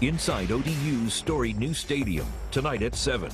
Inside ODU's storied new stadium, tonight at 7.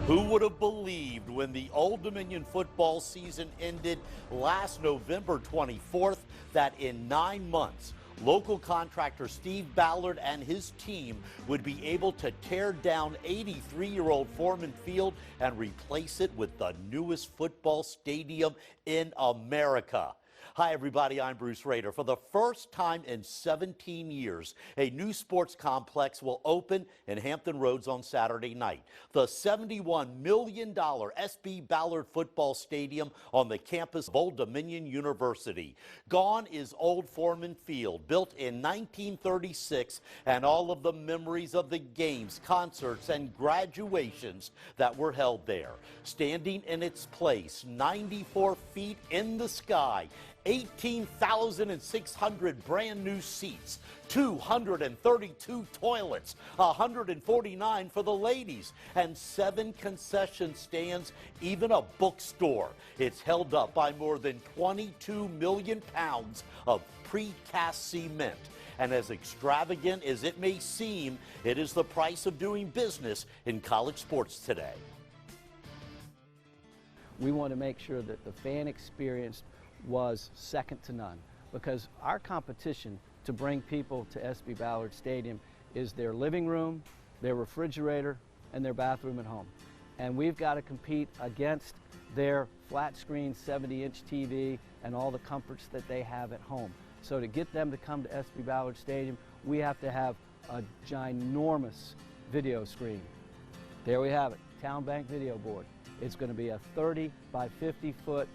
Who would have believed when the Old Dominion football season ended last November 24th that in 9 months, local contractor Steve Ballard and his team would be able to tear down 83-year-old Forman Field and replace it with the newest football stadium in America. Hi, everybody. I'm Bruce Rader. For the first time in 17 years, a new sports complex will open in Hampton Roads on Saturday night. The $71 million SB Ballard Football Stadium on the campus of Old Dominion University. Gone is old Forman Field, built in 1936, and all of the memories of the games, concerts, and graduations that were held there. Standing in its place, 94 feet in the sky, 18,600 brand new seats, 232 toilets, 149 for the ladies, and 7 concession stands, even a bookstore. It's held up by more than 22 million pounds of precast cement. And as extravagant as it may seem, it is the price of doing business in college sports today. We want to make sure that the fan experience was second to none, because our competition to bring people to SB Ballard Stadium is their living room, their refrigerator, and their bathroom at home. And we've got to compete against their flat screen 70-inch TV and all the comforts that they have at home. So to get them to come to SB Ballard Stadium, we have to have a ginormous video screen. There we have it, Town Bank video board. It's going to be a 30 by 50 foot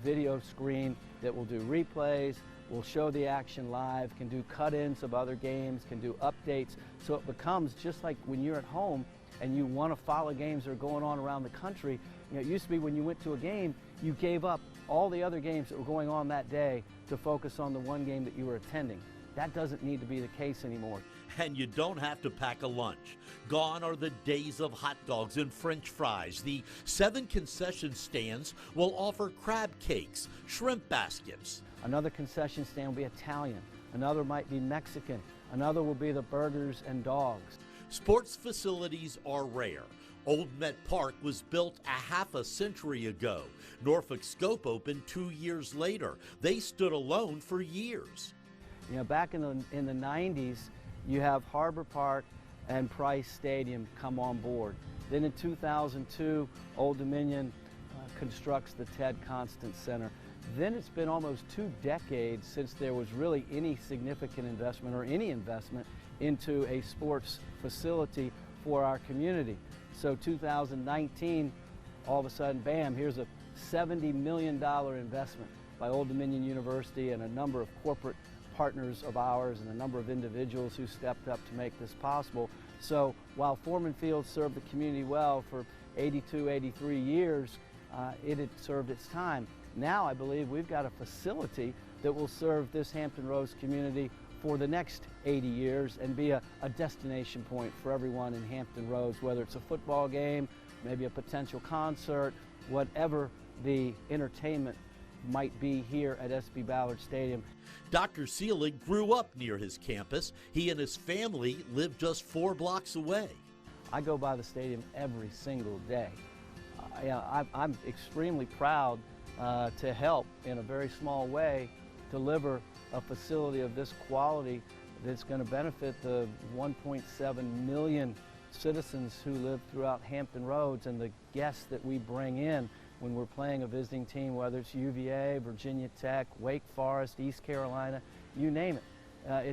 video screen that will do replays, will show the action live, can do cut-ins of other games, can do updates, so it becomes just like when you're at home and you want to follow games that are going on around the country. You know, it used to be when you went to a game, you gave up all the other games that were going on that day to focus on the one game that you were attending. That doesn't need to be the case anymore. And you don't have to pack a lunch. Gone are the days of hot dogs and French fries. The 7 concession stands will offer crab cakes, shrimp baskets. Another concession stand will be Italian. Another might be Mexican. Another will be the burgers and dogs. Sports facilities are rare. Old Met Park was built a half a century ago. Norfolk Scope opened 2 years later. They stood alone for years. You know, back in the 90s, you have Harbor Park and Price Stadium come on board. Then in 2002, Old Dominion constructs the Ted Constant Center. Then it's been almost 2 decades since there was really any significant investment or any investment into a sports facility for our community. So 2019, all of a sudden, bam, here's a $70 million investment by Old Dominion University and a number of corporate partners of ours and a number of individuals who stepped up to make this possible. So while Forman Field served the community well for 82, 83 years, it had served its time. Now I believe we've got a facility that will serve this Hampton Roads community for the next 80 years and be a destination point for everyone in Hampton Roads, whether it's a football game, maybe a potential concert, whatever the entertainment might be here at SB Ballard Stadium. Dr. Seelig grew up near his campus. He and his family live just 4 blocks away. I go by the stadium every single day. I'm extremely proud to help in a very small way deliver a facility of this quality that's going to benefit the 1.7 million citizens who live throughout Hampton Roads and the guests that we bring in when we're playing a visiting team, whether it's UVA, Virginia Tech, Wake Forest, East Carolina, you name it.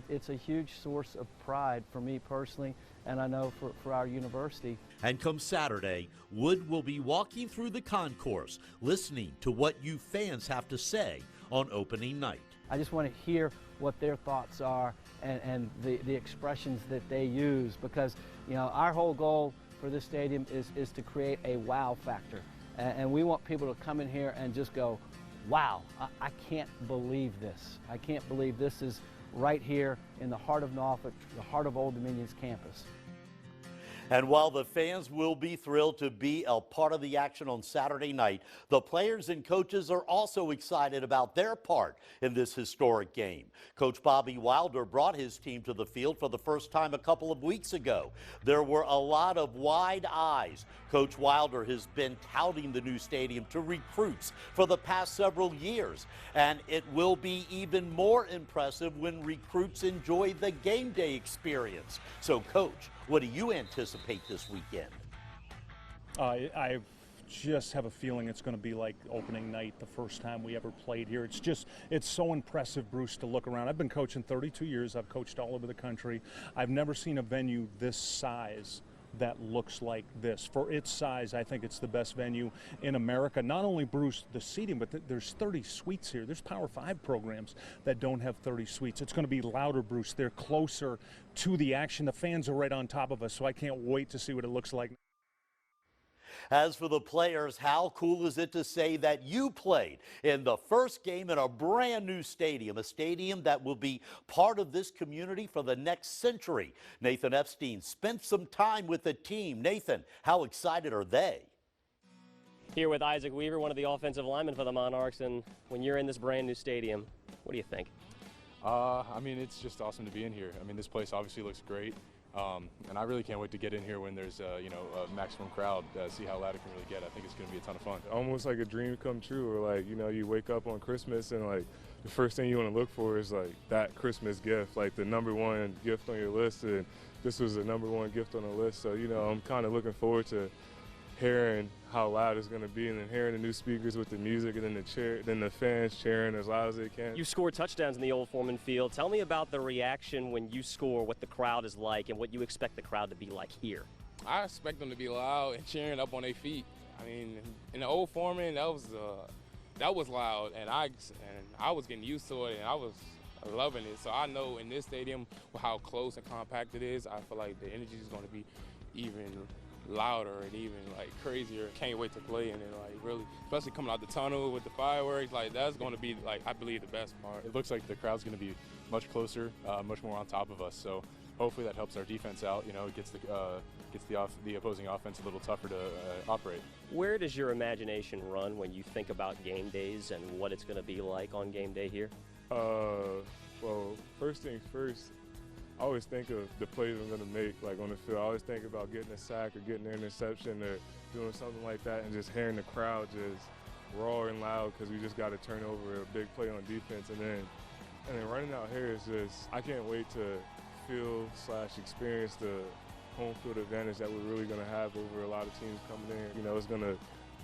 It's a huge source of pride for me personally, and I know for our university. And come Saturday, Wood will be walking through the concourse, listening to what you fans have to say on opening night. I just want to hear what their thoughts are and the expressions that they use, because you know our whole goal for this stadium is to create a wow factor. And we want people to come in here and just go, wow, I can't believe this. I can't believe this is right here in the heart of Norfolk, the heart of Old Dominion's campus. And while the fans will be thrilled to be a part of the action on Saturday night, the players and coaches are also excited about their part in this historic game. Coach Bobby Wilder brought his team to the field for the first time a couple of weeks ago. There were a lot of wide eyes. Coach Wilder has been touting the new stadium to recruits for the past several years, and it will be even more impressive when recruits enjoy the game day experience. So, Coach, what do you anticipate this weekend? I just have a feeling it's going to be like opening night, the first time we ever played here. It's so impressive, Bruce, to look around. I've been coaching 32 years. I've coached all over the country. I've never seen a venue this size that looks like this. For its size, I think it's the best venue in America. Not only, Bruce, the seating, but there's 30 suites here. There's Power 5 programs that don't have 30 suites. It's going to be louder, Bruce. They're closer to the action. The fans are right on top of us, so I can't wait to see what it looks like. As for the players, how cool is it to say that you played in the first game in a brand new stadium, a stadium that will be part of this community for the next century? Nathan Epstein spent some time with the team. Nathan, how excited are they? Here with Isaac Weaver, one of the offensive linemen for the Monarchs, and when you're in this brand new stadium, what do you think? I mean, it's just awesome to be in here. I mean, this place obviously looks great. And I really can't wait to get in here when there's a maximum crowd, see how loud it can really get. I think it's going to be a ton of fun. Almost like a dream come true, or like, you wake up on Christmas and like the first thing you want to look for is like that Christmas gift, like the #1 gift on your list, and this was the #1 gift on the list. So, I'm kind of looking forward to hearing how loud it's going to be, and then hearing the new speakers with the music, and then the fans cheering as loud as they can. You scored touchdowns in the old Forman Field. Tell me about the reaction when you score, what the crowd is like, and what you expect the crowd to be like here. I expect them to be loud and cheering up on their feet. I mean, in the old Forman, that was loud, and I was getting used to it, and I was loving it. So I know in this stadium, how close and compact it is, I feel like the energy is going to be even louder and even like crazier. Can't wait to play in it, like really, especially coming out the tunnel with the fireworks. Like that's going to be, like, I believe, the best part. It looks like the crowd's going to be much closer, much more on top of us. So hopefully that helps our defense out. It gets the opposing offense a little tougher to operate. Where does your imagination run when you think about game days and what it's going to be like on game day here? Well, first things first, I always think of the plays I'm going to make, like on the field. I always think about getting a sack or getting an interception or doing something like that, and just hearing the crowd just roaring loud because we just got to turn over a big play on defense. And then running out here is just, I can't wait to feel/experience the home field advantage that we're really going to have over a lot of teams coming in. It's going to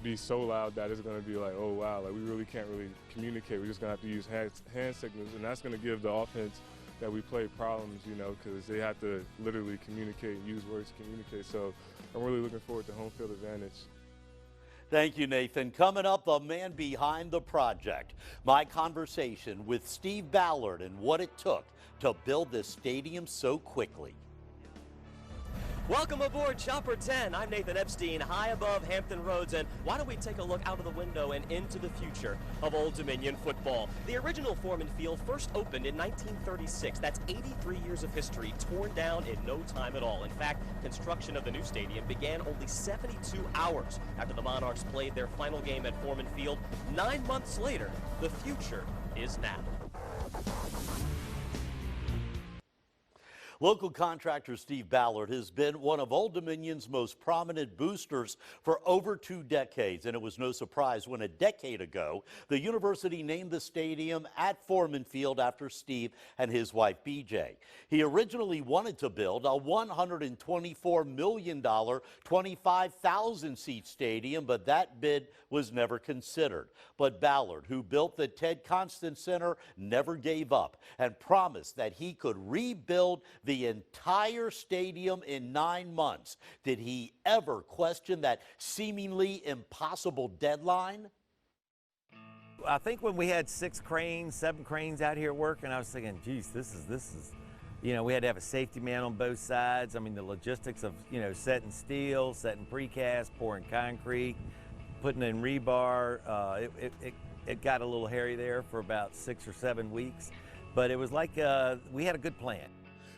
be so loud that it's going to be like, oh wow, like we really can't really communicate. We're just going to have to use hand signals, and that's going to give the offense that we play problems, because they have to literally communicate, use words to communicate. So I'm really looking forward to home field advantage. Thank you, Nathan. Coming up, the man behind the project. My conversation with Steve Ballard and what it took to build this stadium so quickly. Welcome aboard Chopper 10. I'm Nathan Epstein, high above Hampton Roads, and why don't we take a look out of the window and into the future of Old Dominion football. The original Forman Field first opened in 1936. That's 83 years of history, torn down in no time at all. In fact, construction of the new stadium began only 72 hours after the Monarchs played their final game at Forman Field. 9 months later, the future is now. Local contractor Steve Ballard has been one of Old Dominion's most prominent boosters for over 2 decades, and it was no surprise when a decade ago the university named the stadium at Forman Field after Steve and his wife BJ. He originally wanted to build a $124 million, 25,000-seat stadium, but that bid was never considered. But Ballard, who built the Ted Constant Center, never gave up and promised that he could rebuild the entire stadium in 9 months. Did he ever question that seemingly impossible deadline? I think when we had 6 cranes, 7 cranes out here working, I was thinking, geez, this is You know, we had to have a safety man on both sides. I mean, the logistics of, you know, setting steel, setting precast, pouring concrete, putting in rebar, it got a little hairy there for about 6 or 7 weeks. But it was like we had a good plan.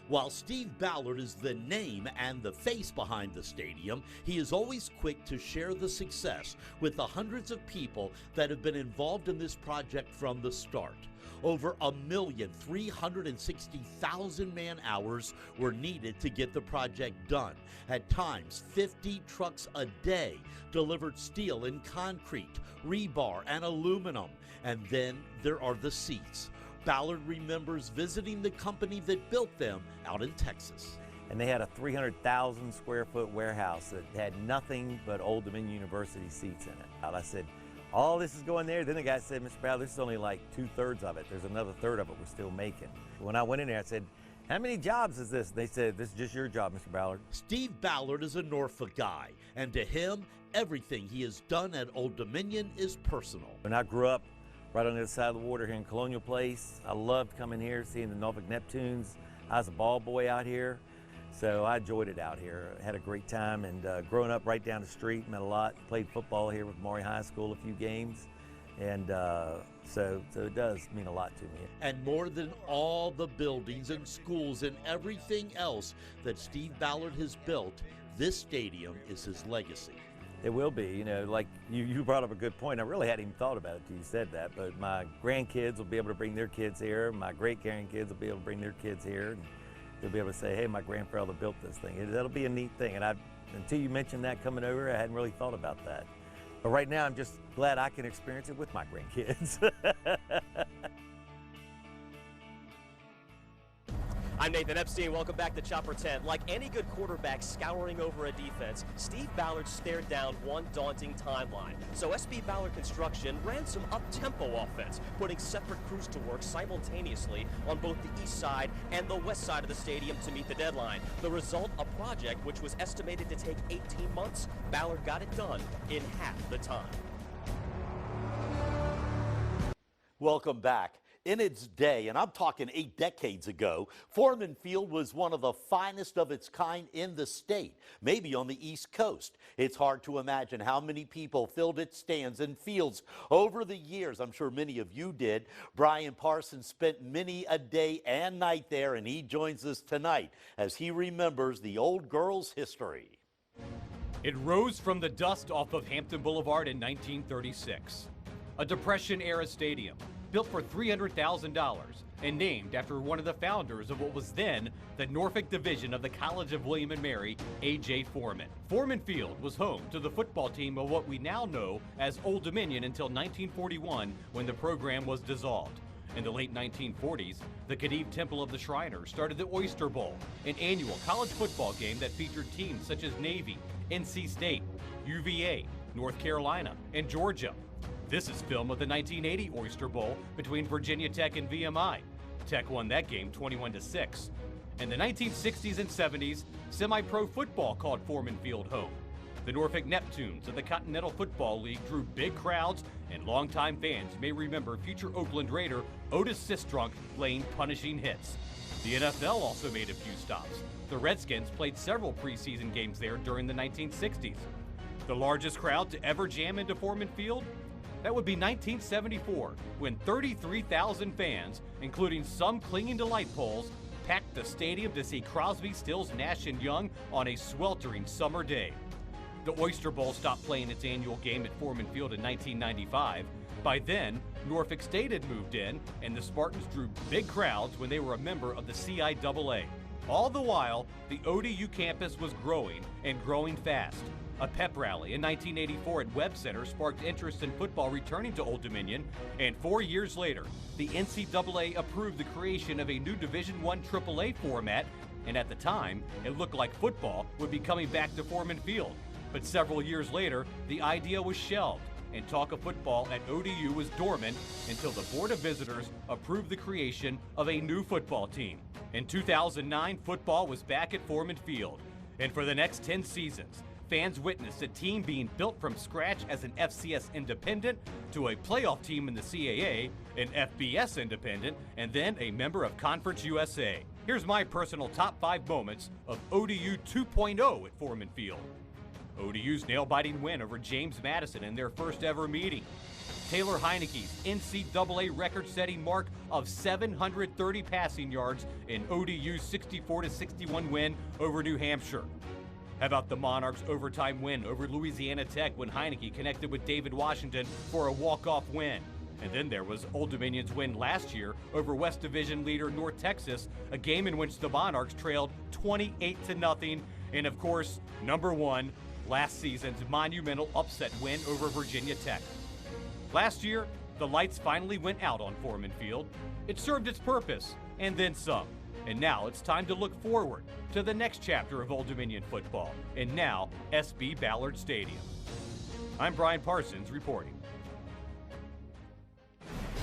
While Steve Ballard is the name and the face behind the stadium, he is always quick to share the success with the hundreds of people that have been involved in this project from the start. Over 1,360,000 man-hours were needed to get the project done. At times, 50 trucks a day delivered steel and concrete, rebar, and aluminum. And then there are the seats. Ballard remembers visiting the company that built them out in Texas. And they had a 300,000 square foot warehouse that had nothing but Old Dominion University seats in it. I said, all this is going there? Then the guy said, Mr. Ballard, this is only like 2/3 of it. There's another third of it we're still making. When I went in there, I said, how many jobs is this? They said, this is just your job, Mr. Ballard. Steve Ballard is a Norfolk guy, and to him, everything he has done at Old Dominion is personal. When I grew up right on the other side of the water here in Colonial Place, I loved coming here, seeing the Norfolk Neptunes. I was a ball boy out here, so I enjoyed it out here. I had a great time, and growing up right down the street, met a lot. Played football here with Maury High School a few games, and so it does mean a lot to me. And more than all the buildings and schools and everything else that Steve Ballard has built, this stadium is his legacy. It will be, you know, like you brought up a good point. I really hadn't even thought about it until you said that, but my grandkids will be able to bring their kids here. My great-grandkids will be able to bring their kids here, and they'll be able to say, hey, my grandfather built this thing. That'll be a neat thing, and until you mentioned that coming over, I hadn't really thought about that. But right now, I'm just glad I can experience it with my grandkids. I'm Nathan Epstein. Welcome back to Chopper 10. Like any good quarterback scouring over a defense, Steve Ballard stared down one daunting timeline. So SB Ballard Construction ran some up-tempo offense, putting separate crews to work simultaneously on both the east side and the west side of the stadium to meet the deadline. The result, a project which was estimated to take 18 months. Ballard got it done in half the time. Welcome back. In its day, and I'm talking 8 decades ago, Forman Field was one of the finest of its kind in the state, maybe on the East Coast. It's hard to imagine how many people filled its stands and fields over the years. I'm sure many of you did. Brian Parsons spent many a day and night there, and he joins us tonight as he remembers the old girl's history. It rose from the dust off of Hampton Boulevard in 1936. A Depression-era stadium, built for $300,000 and named after one of the founders of what was then the Norfolk division of the College of William and Mary, A.J. Forman. Forman Field was home to the football team of what we now know as Old Dominion until 1941, when the program was dissolved. In the late 1940s, the Khedive Temple of the Shriners started the Oyster Bowl, an annual college football game that featured teams such as Navy, NC State, UVA, North Carolina, and Georgia. This is film of the 1980 Oyster Bowl between Virginia Tech and VMI. Tech won that game 21-6. In the 1960s and 70s, semi-pro football called Forman Field home. The Norfolk Neptunes of the Continental Football League drew big crowds, and longtime fans may remember future Oakland Raider Otis Sistrunk laying punishing hits. The NFL also made a few stops. The Redskins played several preseason games there during the 1960s. The largest crowd to ever jam into Forman Field? That would be 1974, when 33,000 fans, including some clinging to light poles, packed the stadium to see Crosby, Stills, Nash, and Young on a sweltering summer day. The Oyster Bowl stopped playing its annual game at Forman Field in 1995. By then, Norfolk State had moved in, and the Spartans drew big crowds when they were a member of the CIAA. All the while, the ODU campus was growing, and growing fast. A pep rally in 1984 at Webb Center sparked interest in football returning to Old Dominion, and 4 years later, the NCAA approved the creation of a new Division I AAA format, and at the time, it looked like football would be coming back to Forman Field. But several years later, the idea was shelved, and talk of football at ODU was dormant until the Board of Visitors approved the creation of a new football team. In 2009, football was back at Forman Field, and for the next 10 seasons, fans witnessed a team being built from scratch as an FCS independent to a playoff team in the CAA, an FBS independent, and then a member of Conference USA. Here's my personal top 5 moments of ODU 2.0 at Forman Field. ODU's nail-biting win over James Madison in their first ever meeting. Taylor Heineke's NCAA record-setting mark of 730 passing yards in ODU's 64-61 win over New Hampshire. How about the Monarchs' overtime win over Louisiana Tech when Heineke connected with David Washington for a walk-off win? And then there was Old Dominion's win last year over West Division leader North Texas, a game in which the Monarchs trailed 28-0. And of course, number 1, last season's monumental upset win over Virginia Tech. Last year, the lights finally went out on Forman Field. It served its purpose, and then some. And now it's time to look forward to the next chapter of Old Dominion football, and now SB Ballard Stadium. I'm Brian Parsons reporting.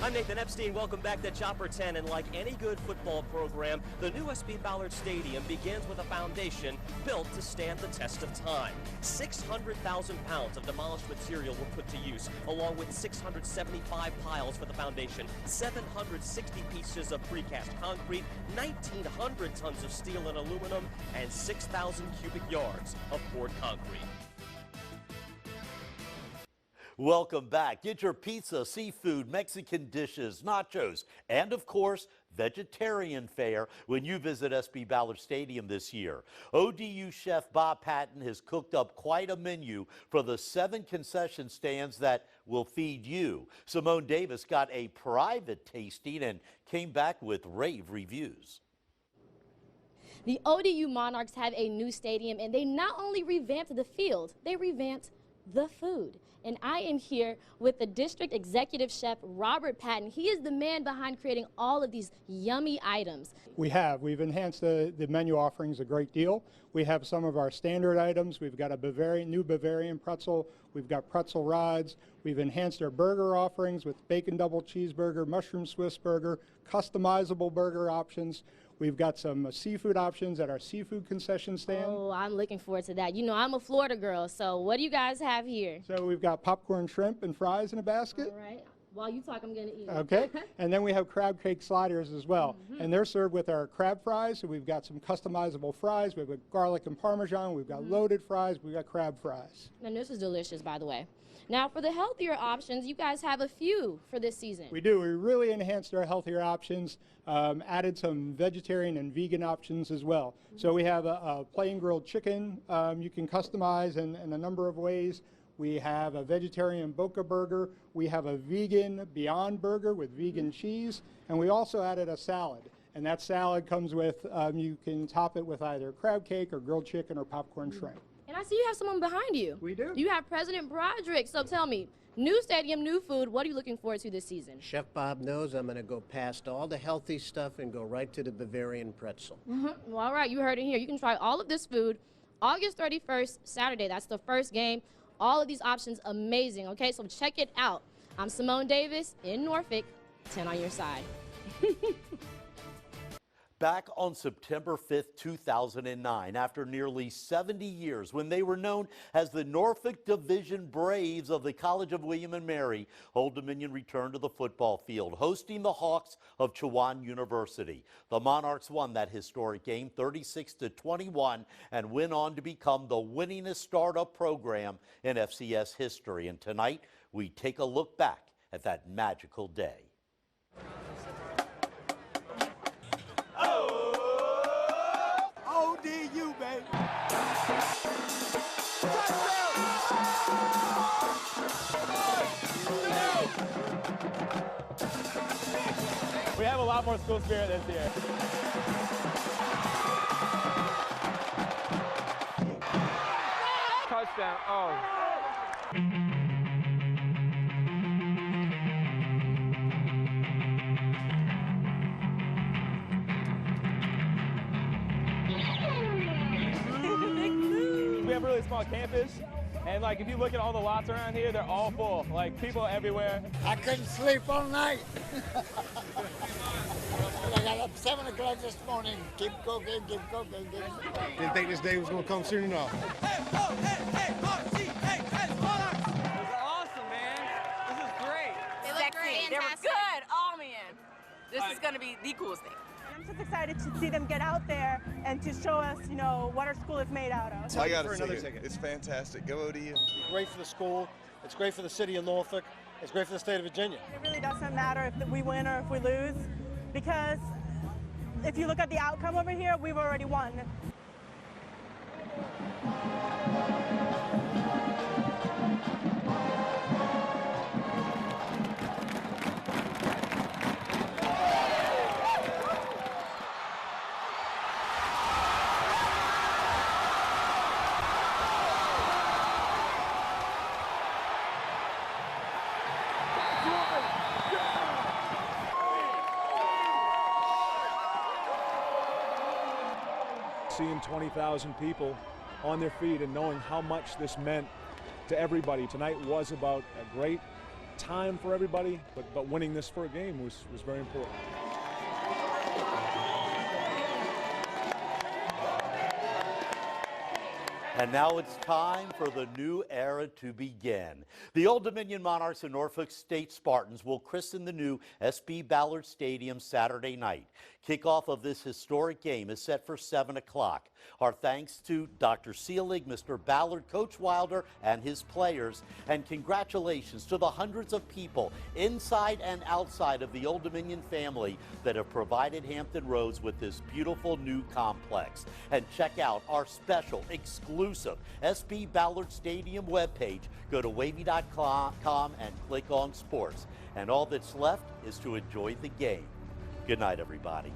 I'm Nathan Epstein. Welcome back to Chopper 10. And like any good football program, the new SB Ballard Stadium begins with a foundation built to stand the test of time. 600,000 pounds of demolished material were put to use, along with 675 piles for the foundation, 760 pieces of precast concrete, 1,900 tons of steel and aluminum, and 6,000 cubic yards of poured concrete. Welcome back. Get your pizza, seafood, Mexican dishes, nachos, and of course, vegetarian fare when you visit SB Ballard Stadium this year. ODU chef Bob Patton has cooked up quite a menu for the 7 concession stands that will feed you. Simone Davis got a private tasting and came back with rave reviews. The ODU Monarchs have a new stadium, and they not only revamped the field, they revamped the food. And I am here with the district executive chef, Robert Patton. He is the man behind creating all of these yummy items. We've enhanced the menu offerings a great deal. We have some of our standard items. We've got a new Bavarian pretzel. We've got pretzel rods. We've enhanced our burger offerings with bacon double cheeseburger, mushroom Swiss burger, customizable burger options. We've got some seafood options at our seafood concession stand. Oh, I'm looking forward to that. You know, I'm a Florida girl, so what do you guys have here? So we've got popcorn shrimp and fries in a basket. All right. While you talk, I'm going to eat. Okay. And then we have crab cake sliders as well. And they're served with our crab fries. So we've got some customizable fries. We've got garlic and Parmesan. We've got loaded fries. We've got crab fries. And this is delicious, by the way. Now, for the healthier options, you guys have a few for this season. We do. We really enhanced our healthier options, added some vegetarian and vegan options as well. So we have a plain grilled chicken you can customize in a number of ways. We have a vegetarian Boca burger. We have a vegan Beyond burger with vegan cheese. And we also added a salad. And that salad comes with, you can top it with either crab cake or grilled chicken or popcorn shrimp. And I see you have someone behind you. We do. You have President Broderick. So tell me, new stadium, new food, what are you looking forward to this season? Chef Bob knows I'm going to go past all the healthy stuff and go right to the Bavarian pretzel. Well, all right, you heard it here. You can try all of this food August 31st, Saturday. That's the first game. All of these options, amazing, okay? So check it out. I'm Simone Davis in Norfolk, 10 on your side. Back on September 5th, 2009, after nearly 70 years, when they were known as the Norfolk Division Braves of the College of William and Mary, Old Dominion returned to the football field, hosting the Hawks of Chowan University. The Monarchs won that historic game 36-21 and went on to become the winningest startup program in FCS history. And tonight, we take a look back at that magical day. ODU, baby. We have a lot more school spirit this year. Touchdown. Oh. We have a really small campus, and like if you look at all the lots around here, they're all full. Like people everywhere. I couldn't sleep all night. I got up 7 o'clock this morning. Keep cooking, keep cooking. Didn't think this day was gonna come soon enough. Hey, oh, hey, Marcy, hey, Monarchs! This is awesome, man. This is great. They look great. They were good all man. This is gonna be the coolest thing. I'm just excited to see them get out there and to show us, you know, what our school is made out of. I got another ticket. It's fantastic. Go ODU. Great for the school. It's great for the city of Norfolk. It's great for the state of Virginia. It really doesn't matter if we win or if we lose, because if you look at the outcome over here, we've already won. Seeing 20,000 people on their feet and knowing how much this meant to everybody. Tonight was about a great time for everybody, but winning this for a game was very important. And now it's time for the new era to begin. The Old Dominion Monarchs and Norfolk State Spartans will christen the new SB Ballard Stadium Saturday night. Kickoff of this historic game is set for 7 o'clock. Our thanks to Dr. Seelig, Mr. Ballard, Coach Wilder, and his players. And congratulations to the hundreds of people inside and outside of the Old Dominion family that have provided Hampton Roads with this beautiful new complex. And check out our special exclusive SB Ballard Stadium webpage. Go to wavy.com and click on sports. And all that's left is to enjoy the game. Good night, everybody.